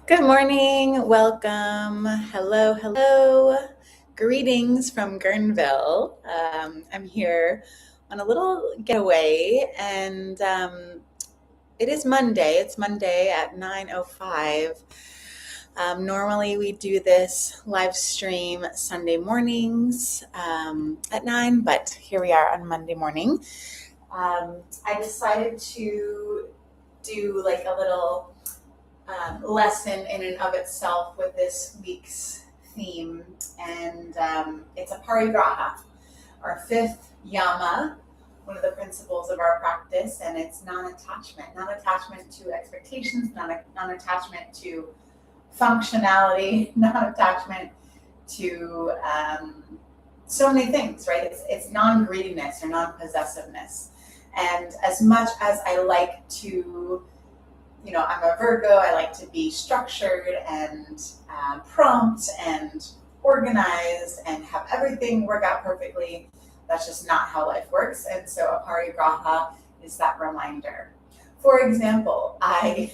Good morning, welcome, hello, hello. Greetings from Guerneville. I'm here on a little getaway, and it is Monday. It's Monday at 9:05. Normally, we do this live stream Sunday mornings at 9, but here we are on Monday morning. I decided to do like a little lesson in and of itself with this week's theme, and it's Aparigraha, our fifth yama, one of the principles of our practice, and it's non-attachment. Non-attachment to expectations, non-attachment to functionality, non-attachment to so many things, right? It's non-greediness or non-possessiveness. And as much as I like to, I'm a Virgo. I like to be structured and prompt and organized and have everything work out perfectly. That's just not how life works. And so Aparigraha is that reminder. For example, I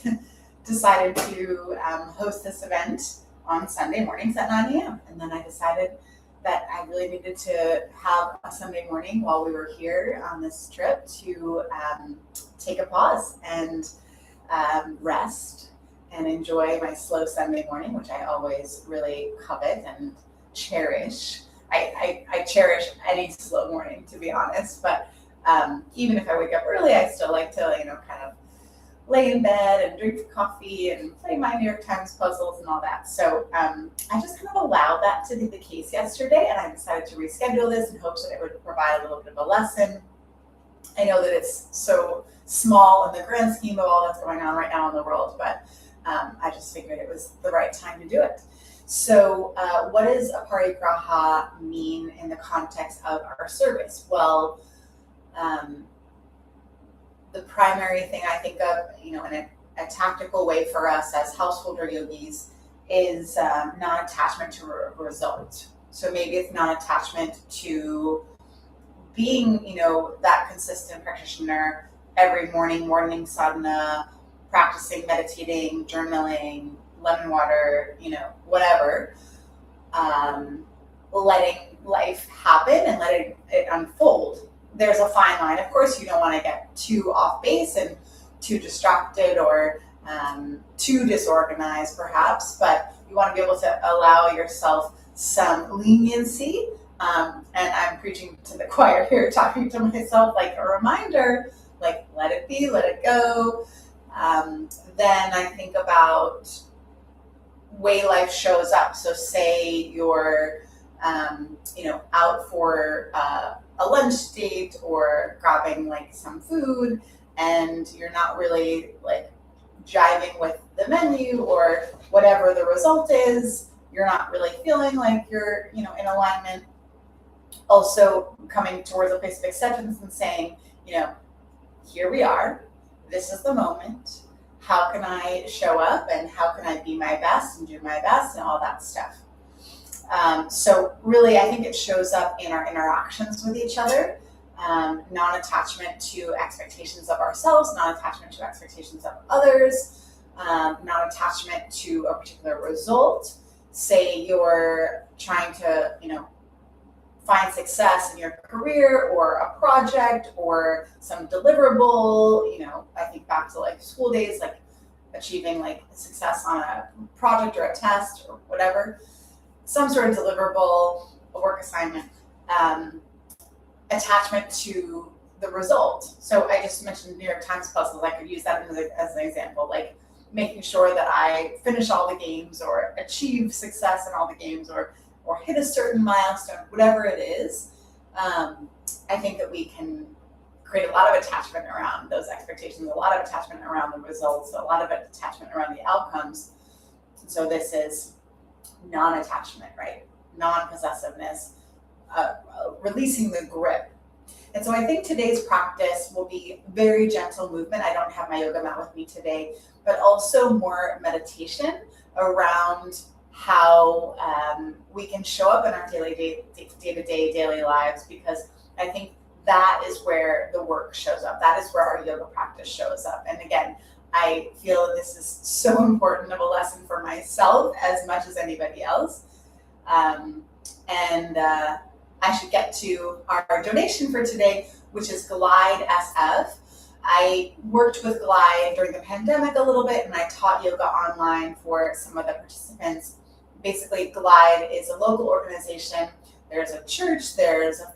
decided to host this event on Sunday mornings at 9 a.m. And then I decided that I really needed to have a Sunday morning while we were here on this trip to take a pause and rest and enjoy my slow Sunday morning, which I always really covet and cherish. I cherish any slow morning, to be honest, but even if I wake up early, I still like to, kind of lay in bed and drink coffee and play my New York Times puzzles and all that. So I just kind of allowed that to be the case yesterday, and I decided to reschedule this in hopes that it would provide a little bit of a lesson. I know that it's so small in the grand scheme of all that's going on right now in the world, but I just figured it was the right time to do it. So what does Aparigraha mean in the context of our service? Well, the primary thing I think of, in a tactical way for us as householder yogis is non-attachment to a result. So maybe it's non-attachment to being, that consistent practitioner every morning sadhana, practicing, meditating, journaling, lemon water, whatever, letting life happen and letting it unfold. There's a fine line. Of course, you don't want to get too off base and too distracted or too disorganized, perhaps, but you want to be able to allow yourself some leniency. And I'm preaching to the choir here, talking to myself, like a reminder, like let it be, let it go. Then I think about way life shows up. So say you're, out for a lunch date or grabbing like some food, and you're not really like jiving with the menu or whatever the result is. You're not really feeling like you're, in alignment. Also coming towards a place of acceptance and saying, here we are, this is the moment, how can I show up and how can I be my best and do my best and all that stuff. So really, I think it shows up in our interactions with each other, non-attachment to expectations of ourselves, non-attachment to expectations of others, non-attachment to a particular result. Say you're trying to, find success in your career or a project or some deliverable, I think back to like school days, like achieving like success on a project or a test or whatever, some sort of deliverable, a work assignment, attachment to the result. So I just mentioned New York Times puzzles. I could use that as an example, like making sure that I finish all the games or achieve success in all the games or hit a certain milestone, whatever it is. I think that we can create a lot of attachment around those expectations, a lot of attachment around the results, a lot of attachment around the outcomes. So this is non-attachment, right? Non-possessiveness, releasing the grip. And so I think today's practice will be very gentle movement. I don't have my yoga mat with me today, but also more meditation around how we can show up in our day-to-day daily lives, because I think that is where the work shows up. That is where our yoga practice shows up. And again, I feel that this is so important of a lesson for myself as much as anybody else. And I should get to our donation for today, which is Glide SF. I worked with Glide during the pandemic a little bit, and I taught yoga online for some of the participants. Basically, Glide is a local organization. There's a church, there's a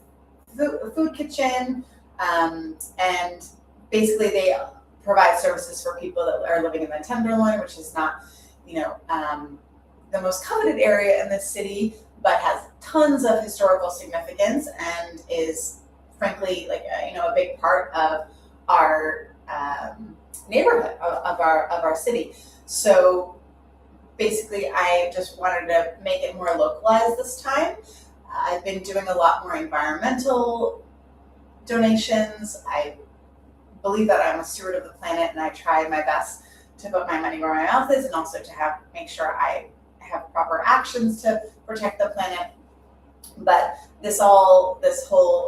food kitchen, and basically they provide services for people that are living in the Tenderloin, which is not, the most coveted area in the city, but has tons of historical significance and is frankly a big part of our neighborhood of our city. So basically, I just wanted to make it more localized this time. I've been doing a lot more environmental donations. I believe that I'm a steward of the planet, and I try my best to put my money where my mouth is, and also to make sure I have proper actions to protect the planet. But this whole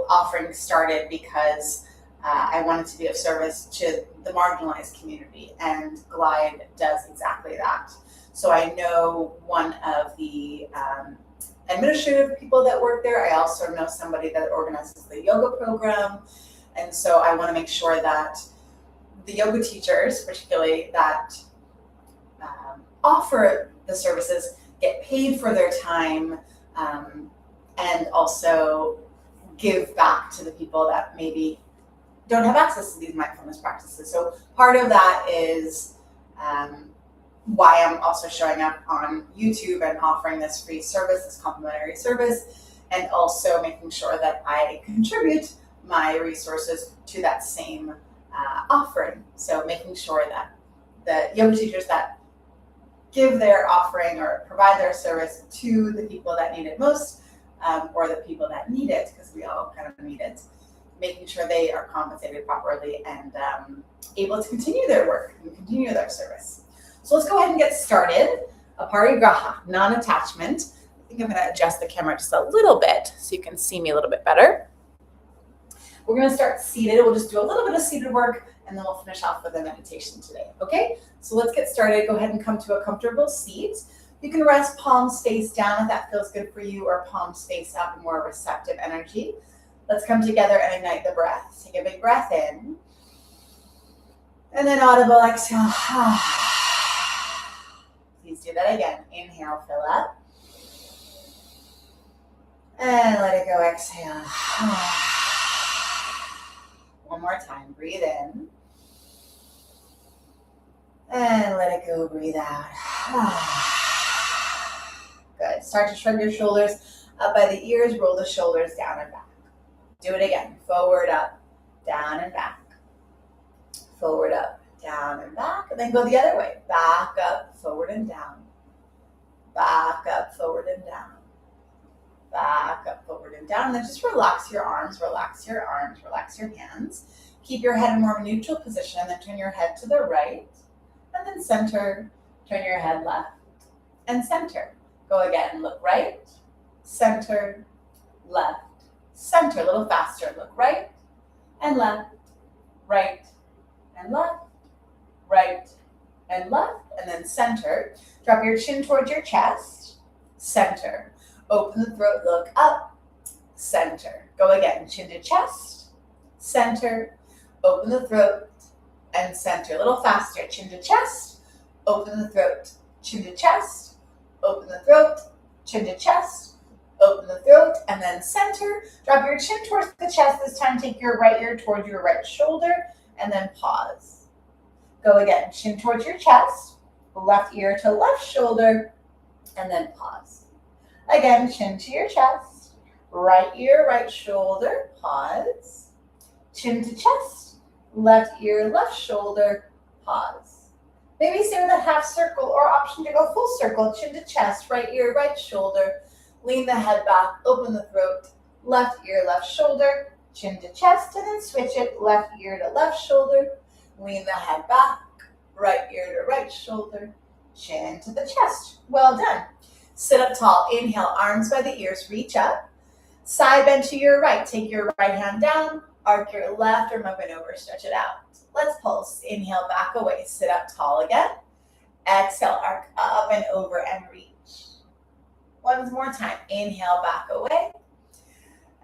offering started because I wanted to be of service to the marginalized community, and Glide does exactly that. So I know one of the administrative people that work there. I also know somebody that organizes the yoga program. And so I want to make sure that the yoga teachers, particularly that offer the services, get paid for their time, and also give back to the people that maybe don't have access to these mindfulness practices. So part of that is why I'm also showing up on YouTube and offering this free service, this complimentary service, and also making sure that I contribute my resources to that same offering. So making sure that the yoga teachers that give their offering or provide their service to the people that need it most, or the people that need it, because we all kind of need it, making sure they are compensated properly and able to continue their work and continue their service. So let's go ahead and get started. Aparigraha, non-attachment. I think I'm going to adjust the camera just a little bit so you can see me a little bit better. We're going to start seated. We'll just do a little bit of seated work, and then we'll finish off with a meditation today. Okay? So let's get started. Go ahead and come to a comfortable seat. You can rest palms face down if that feels good for you, or palms face up, more receptive energy. Let's come together and ignite the breath. Take a big breath in. And then audible exhale. Please do that again. Inhale, fill up. And let it go, exhale. One more time. Breathe in. And let it go, breathe out. Good. Start to shrug your shoulders up by the ears. Roll the shoulders down and back. Do it again. Forward, up, down and back. Forward, up, down and back. And then go the other way. Back up, forward and down. Back up, forward and down. Back up, forward and down. And then just relax your arms, relax your arms, relax your hands. Keep your head in more of a neutral position. And then turn your head to the right. And then center. Turn your head left and center. Go again. Look right, center, left, center. A little faster. Look right and left, right and left, right and left, and then center. Drop your chin towards your chest, center. Open the throat, look up, center. Go again, chin to chest, center. Open the throat and center. A little faster, chin to chest, open the throat, chin to chest, open the throat, chin to chest, open the throat, and then center. Drop your chin towards the chest. This time take your right ear towards your right shoulder, and then pause. Go again, chin towards your chest, left ear to left shoulder, and then pause. Again, chin to your chest, right ear, right shoulder, pause. Chin to chest, left ear, left shoulder, pause. Maybe stay with a half circle or option to go full circle. Chin to chest, right ear, right shoulder. Lean the head back, open the throat, left ear, left shoulder, chin to chest, and then switch it, left ear to left shoulder. Lean the head back, right ear to right shoulder, chin to the chest. Well done. Sit up tall. Inhale, arms by the ears, reach up. Side bend to your right. Take your right hand down, arc your left arm up and over, stretch it out. Let's pulse. Inhale, back away. Sit up tall again. Exhale, arc up up and over and reach. One more time. Inhale, back away.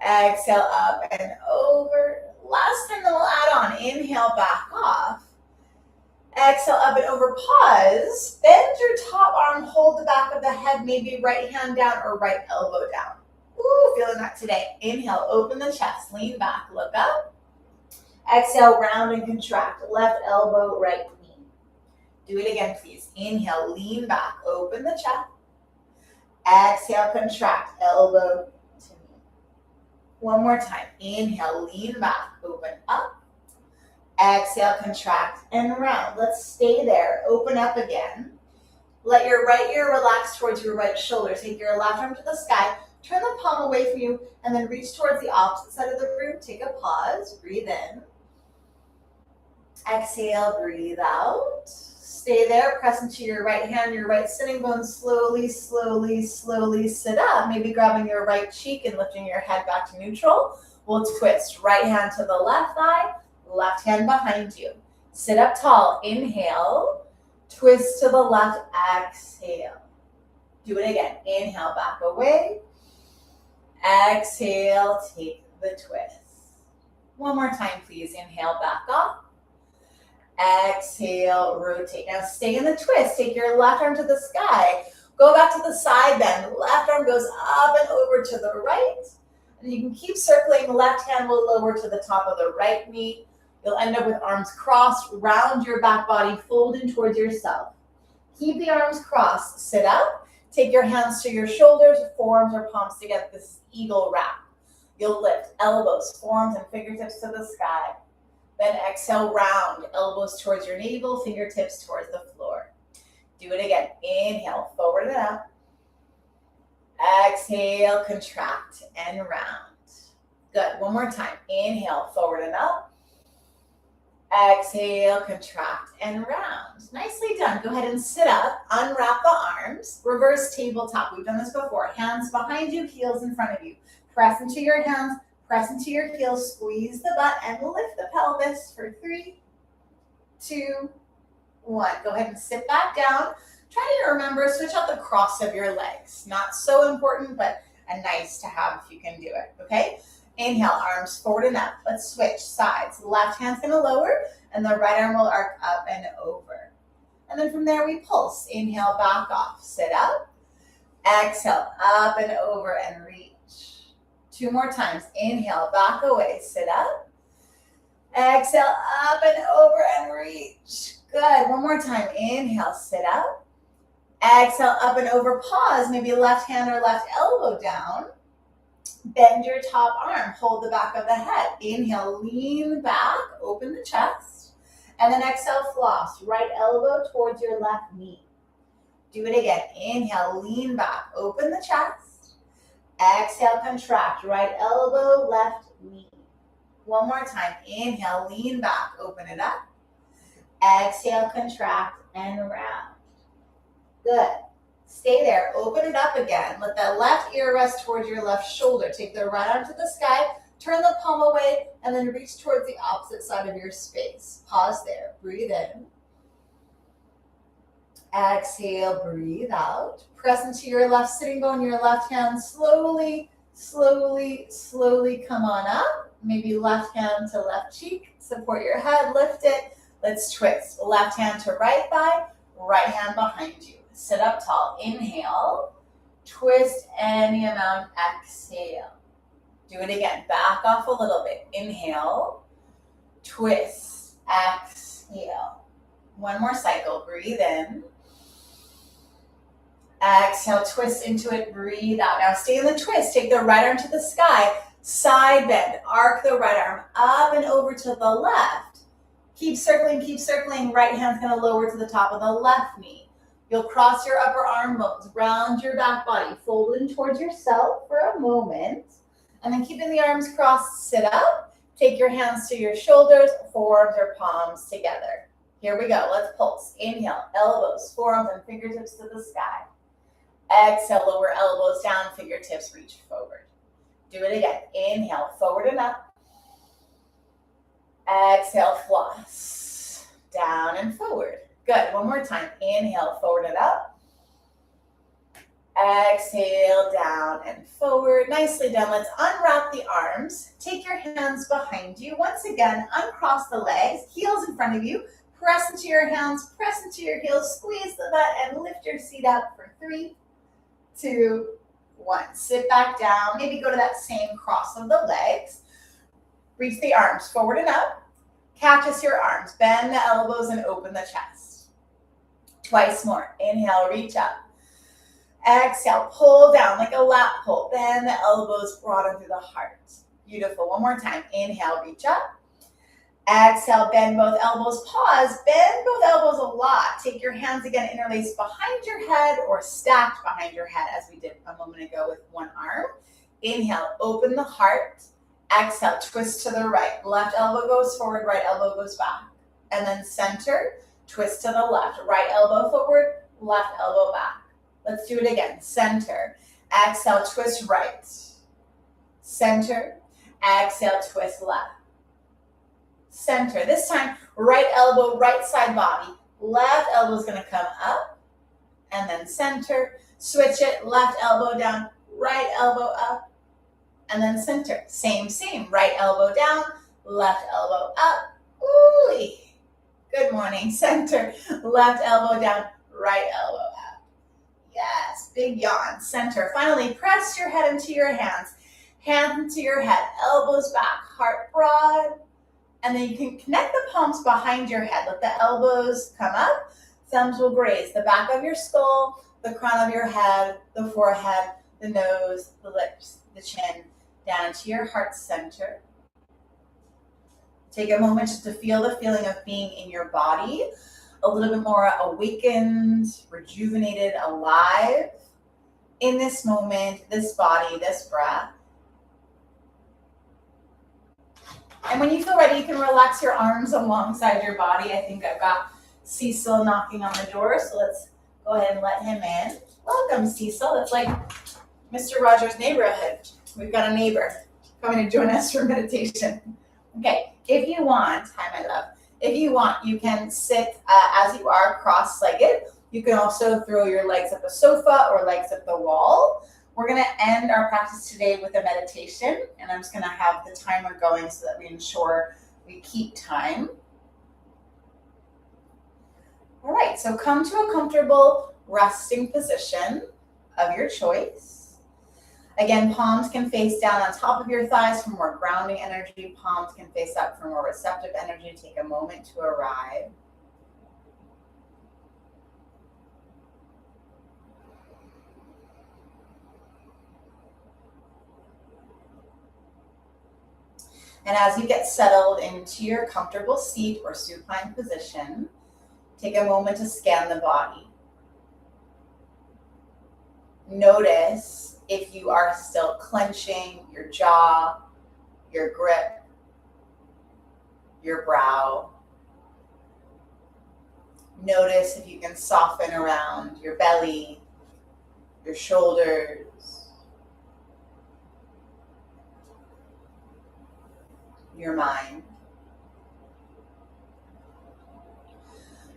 Exhale, up and over. Last time, then we'll add on. Inhale, back off. Exhale, up and over. Pause. Bend your top arm. Hold the back of the head. Maybe right hand down or right elbow down. Ooh, feeling that today. Inhale, open the chest. Lean back. Look up. Exhale, round and contract. Left elbow, right knee. Do it again, please. Inhale, lean back. Open the chest. Exhale, contract. Elbow to knee. One more time. Inhale, lean back. Open up. Exhale, contract and round. Let's stay there. Open up again. Let your right ear relax towards your right shoulder. Take your left arm to the sky. Turn the palm away from you and then reach towards the opposite side of the room. Take a pause. Breathe in. Exhale, breathe out. Stay there. Press into your right hand, your right sitting bone. Slowly, slowly, slowly sit up. Maybe grabbing your right cheek and lifting your head back to neutral. We'll twist. Right hand to the left thigh. Left hand behind you. Sit up tall. Inhale. Twist to the left. Exhale. Do it again. Inhale, back away. Exhale, take the twist. One more time, please. Inhale, back up. Exhale, rotate. Now stay in the twist. Take your left arm to the sky. Go back to the side bend. Left arm goes up and over to the right. And you can keep circling. Left hand will lower to the top of the right knee. You'll end up with arms crossed. Round your back body. Fold in towards yourself. Keep the arms crossed. Sit up. Take your hands to your shoulders. Forearms or palms together. This is eagle wrap. You'll lift elbows, forearms, and fingertips to the sky. Then exhale, round. Elbows towards your navel. Fingertips towards the floor. Do it again. Inhale, forward and up. Exhale, contract and round. Good. One more time. Inhale, forward and up. Exhale, contract and round. Nicely done. Go ahead and sit up. Unwrap the arms. Reverse tabletop. We've done this before. Hands behind you, heels in front of you. Press into your hands. Press into your heels. Squeeze the butt and lift the pelvis for 3, 2, 1. Go ahead and sit back down. Try to remember, switch out the cross of your legs. Not so important, but a nice to have if you can do it, okay? Inhale, arms forward and up. Let's switch sides. Left hand's gonna lower, and the right arm will arc up and over. And then from there, we pulse. Inhale, back off. Sit up. Exhale, up and over and reach. 2 more times. Inhale, back away. Sit up. Exhale, up and over and reach. Good. One more time. Inhale, sit up. Exhale, up and over. Pause. Maybe left hand or left elbow down. Bend your top arm. Hold the back of the head. Inhale, lean back. Open the chest. And then exhale, floss. Right elbow towards your left knee. Do it again. Inhale, lean back. Open the chest. Exhale, contract. Right elbow, left knee. One more time. Inhale, lean back. Open it up. Exhale, contract and round. Good. Stay there. Open it up again. Let the left ear rest towards your left shoulder. Take the right arm to the sky. Turn the palm away and then reach towards the opposite side of your space. Pause there. Breathe in. Exhale. Breathe out. Press into your left sitting bone, your left hand. Slowly, slowly, slowly come on up. Maybe left hand to left cheek. Support your head. Lift it. Let's twist. Left hand to right thigh. Right hand behind you. Sit up tall. Inhale. Twist any amount. Exhale. Do it again. Back off a little bit. Inhale. Twist. Exhale. One more cycle. Breathe in. Exhale. Twist into it. Breathe out. Now stay in the twist. Take the right arm to the sky. Side bend. Arc the right arm up and over to the left. Keep circling. Keep circling. Right hand's going to lower to the top of the left knee. You'll cross your upper arm bones, round your back body, fold in towards yourself for a moment, and then keeping the arms crossed, sit up, take your hands to your shoulders, forearms or palms together. Here we go, let's pulse. Inhale, elbows, forearms, and fingertips to the sky. Exhale, lower elbows down, fingertips reach forward. Do it again. Inhale, forward and up. Exhale, floss, down and forward. Good. One more time. Inhale, forward and up. Exhale, down and forward, nicely done. Let's unwrap the arms. Take your hands behind you. Once again, uncross the legs, heels in front of you. Press into your hands, press into your heels, squeeze the butt, and lift your seat up for 3, 2, 1. Sit back down. Maybe go to that same cross of the legs. Reach the arms forward and up. Cactus your arms. Bend the elbows and open the chest. Twice more. Inhale, reach up. Exhale, pull down like a lap pull. Bend the elbows, broaden through the heart. Beautiful. One more time. Inhale, reach up. Exhale, bend both elbows. Pause. Bend both elbows a lot. Take your hands again, interlace behind your head or stacked behind your head as we did a moment ago with one arm. Inhale, open the heart. Exhale, twist to the right. Left elbow goes forward, right elbow goes back. And then center, twist to the left. Right elbow forward, left elbow back. Let's do it again. Center. Exhale, twist right. Center. Exhale, twist left. Center. This time, right elbow, right side body. Left elbow is going to come up. And then center. Switch it. Left elbow down. Right elbow up. And then center. Same. Right elbow down. Left elbow up. Ooh. Good morning. Center. Left elbow down. Right elbow up. Yes, big yawn. Center. Finally, press your head into your hands. Hands into your head. Elbows back. Heart broad. And then you can connect the palms behind your head. Let the elbows come up. Thumbs will graze the back of your skull, the crown of your head, the forehead, the nose, the lips, the chin, down to your heart center. Take a moment just to feel the feeling of being in your body. A little bit more awakened, rejuvenated, alive in this moment, this body, this breath. And when you feel ready, you can relax your arms alongside your body. I think I've got Cecil knocking on the door, so let's go ahead and let him in. Welcome, Cecil. That's like Mr. Rogers' neighborhood. We've got a neighbor coming to join us for meditation. Okay, if you want, hi my love, if you want, you can sit as you are, cross-legged. You can also throw your legs up a sofa or legs up the wall. We're going to end our practice today with a meditation, and I'm just going to have the timer going so that we ensure we keep time. All right, so come to a comfortable resting position of your choice. Again, palms can face down on top of your thighs for more grounding energy. Palms can face up for more receptive energy. Take a moment to arrive. And as you get settled into your comfortable seat or supine position, take a moment to scan the body. Notice if you are still clenching your jaw, your grip, your brow. Notice if you can soften around your belly, your shoulders, your mind.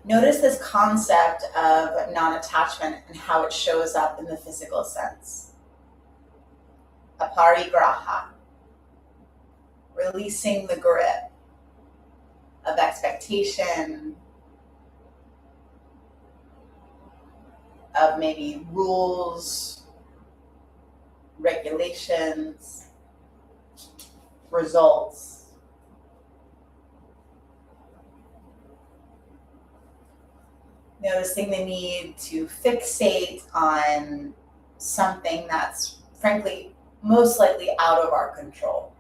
Notice this concept of non-attachment and how it shows up in the physical sense. Aparigraha, releasing the grip of expectation, of maybe rules, regulations, results. Noticing the need to fixate on something that's frankly most likely out of our control.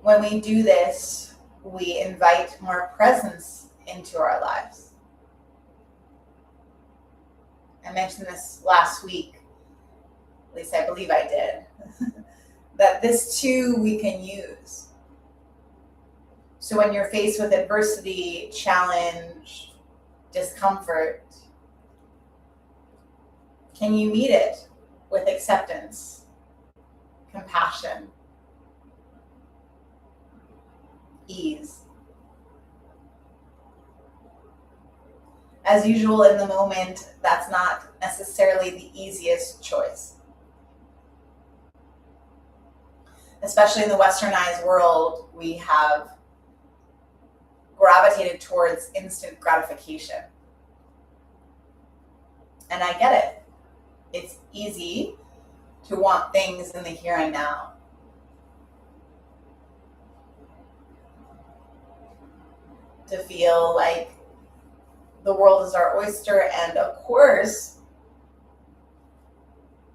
When we do this, we invite more presence into our lives. I mentioned this last week, at least I believe I did, that this too we can use. So when you're faced with adversity, challenge, discomfort, can you meet it with acceptance, compassion, ease? As usual in the moment, that's not necessarily the easiest choice. Especially in the westernized world, we have gravitated towards instant gratification. And I get it. It's easy to want things in the here and now. To feel like the world is our oyster, and of course,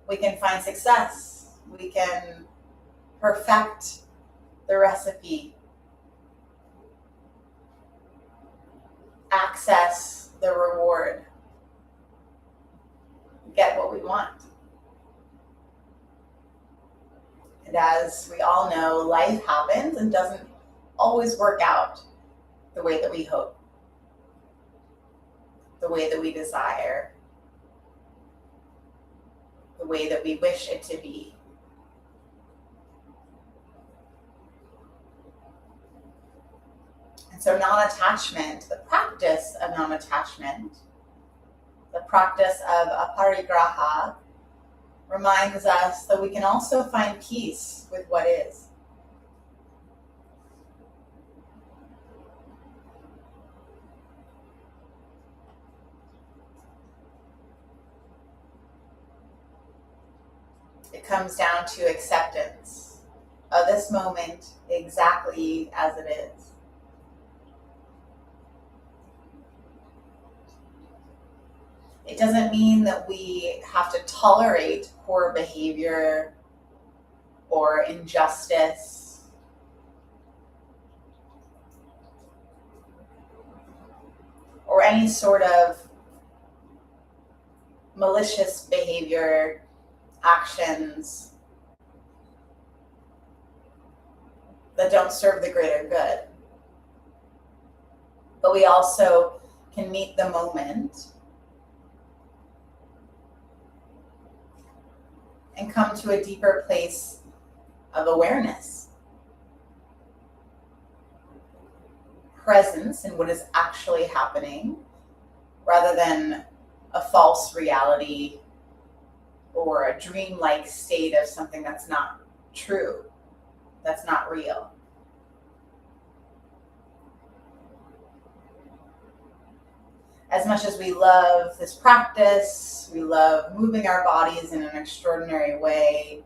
we can find success. We can perfect the recipe, access the reward, get what we want. And as we all know, life happens and doesn't always work out the way that we hope, the way that we desire, the way that we wish it to be. And so non-attachment, the practice of non-attachment, the practice of Aparigraha, reminds us that we can also find peace with what is. It comes down to acceptance of this moment exactly as it is. It doesn't mean that we have to tolerate poor behavior or injustice or any sort of malicious behavior, actions that don't serve the greater good. But we also can meet the moment and come to a deeper place of awareness, presence in what is actually happening, rather than a false reality or a dreamlike state of something that's not true, that's not real. As much as we love this practice, we love moving our bodies in an extraordinary way,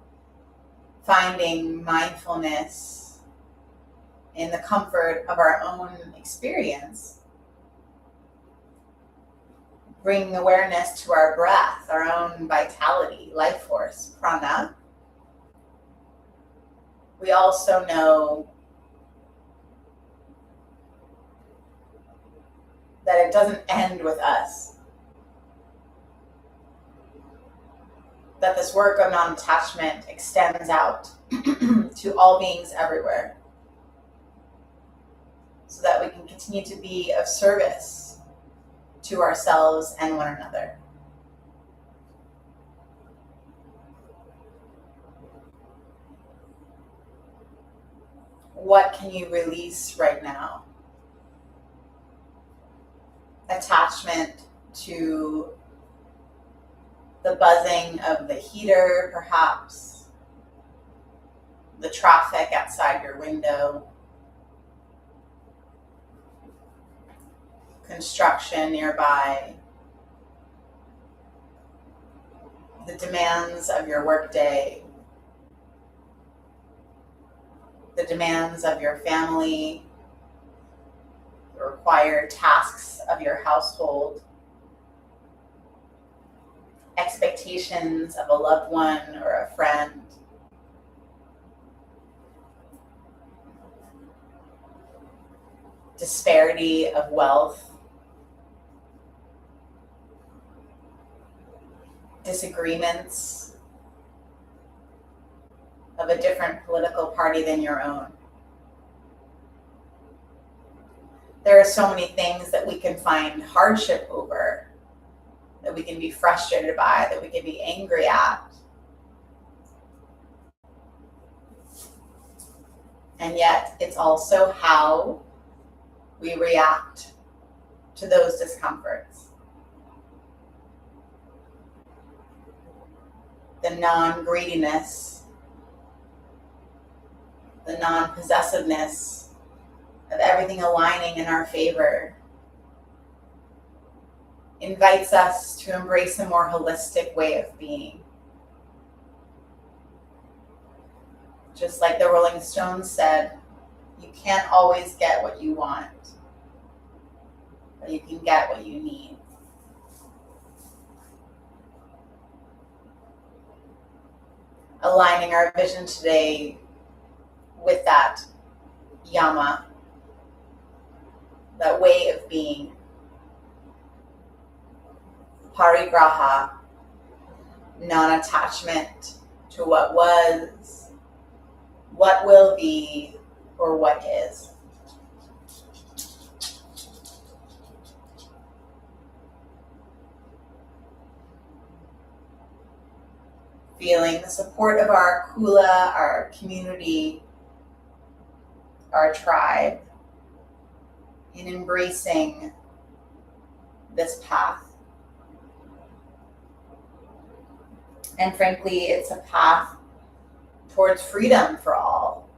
finding mindfulness in the comfort of our own experience, bringing awareness to our breath, our own vitality, life force, prana. We also know that it doesn't end with us. That this work of non-attachment extends out to all beings everywhere, so that we can continue to be of service to ourselves and one another. What can you release right now? Attachment to the buzzing of the heater, perhaps, the traffic outside your window, construction nearby, the demands of your workday, the demands of your family, the required tasks of your household, expectations of a loved one or a friend, disparity of wealth, disagreements of a different political party than your own. There are so many things that we can find hardship over, that we can be frustrated by, that we can be angry at. And yet, it's also how we react to those discomforts. the non-greediness, the non-possessiveness of everything aligning in our favor, invites us to embrace a more holistic way of being. Just like the Rolling Stones said, you can't always get what you want, but you can get what you need. Aligning our vision today with that yama, that way of being. Aparigraha, non-attachment to what was, what will be, or what is. Feeling the support of our kula, our community, our tribe, in embracing this path. And frankly, it's a path towards freedom for all,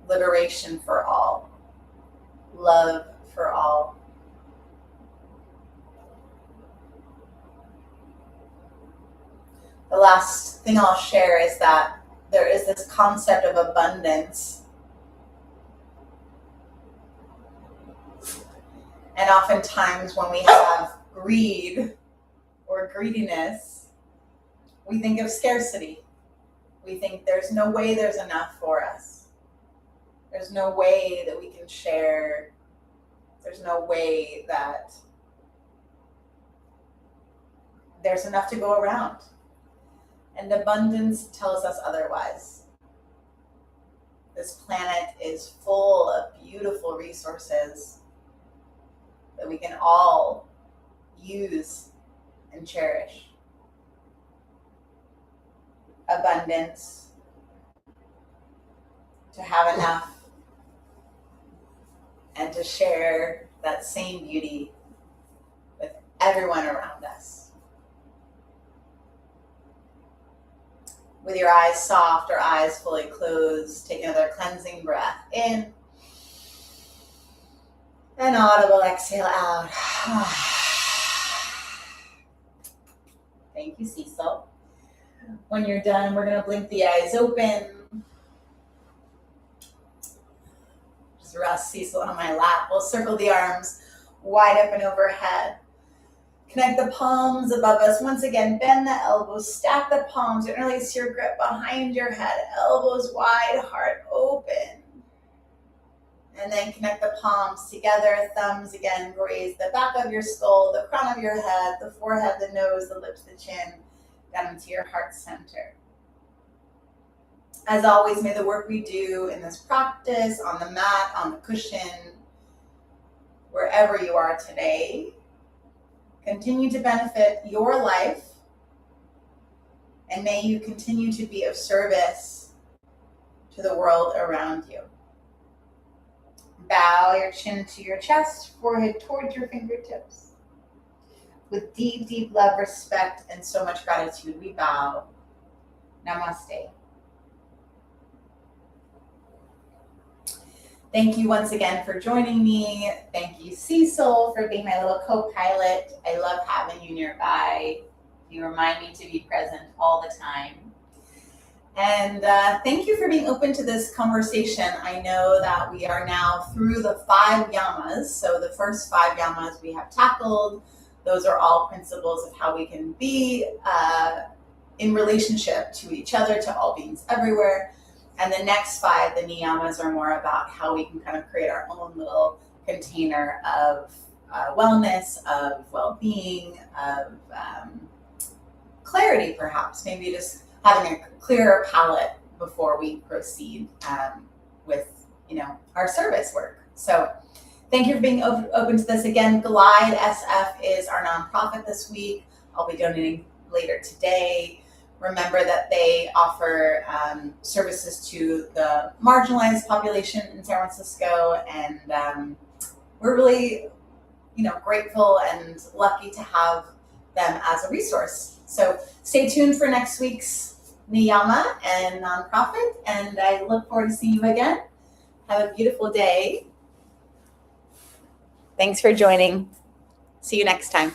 liberation for all, love for all. The last thing I'll share is that there is this concept of abundance. And oftentimes when we have greed or greediness, we think of scarcity. We think there's no way there's enough for us. There's no way that we can share. There's no way that there's enough to go around. And abundance tells us otherwise. This planet is full of beautiful resources that we can all use and cherish. Abundance, to have enough, and to share that same beauty with everyone around us. With your eyes soft or eyes fully closed, take another cleansing breath in. An audible exhale out. Thank you, Cecil. When you're done, we're going to blink the eyes open. Just rest Cecil on my lap. We'll circle the arms wide open overhead. Connect the palms above us. Once again, bend the elbows, stack the palms, interlace your grip behind your head, elbows wide, heart open. And then connect the palms together, thumbs again, graze the back of your skull, the crown of your head, the forehead, the nose, the lips, the chin, down into your heart center. As always, may the work we do in this practice, on the mat, on the cushion, wherever you are today, continue to benefit your life, and may you continue to be of service to the world around you. Bow your chin to your chest, forehead towards your fingertips. With deep, deep love, respect, and so much gratitude, we bow. Namaste. Thank you once again for joining me. Thank you, Cecil, for being my little co-pilot. I love having you nearby. You remind me to be present all the time. And thank you for being open to this conversation. I know that we are now through the 5 yamas. So the first 5 yamas we have tackled. Those are all principles of how we can be in relationship to each other, to all beings everywhere. And the next 5, the niyamas, are more about how we can kind of create our own little container of wellness, of well-being, of clarity, perhaps. Maybe just having a clearer palette before we proceed with, our service work. So thank you for being open to this. Again, Glide SF is our nonprofit this week. I'll be donating later today. Remember that they offer services to the marginalized population in San Francisco, and we're really, grateful and lucky to have them as a resource. So stay tuned for next week's niyama and nonprofit, and I look forward to seeing you again. Have a beautiful day. Thanks for joining. See you next time.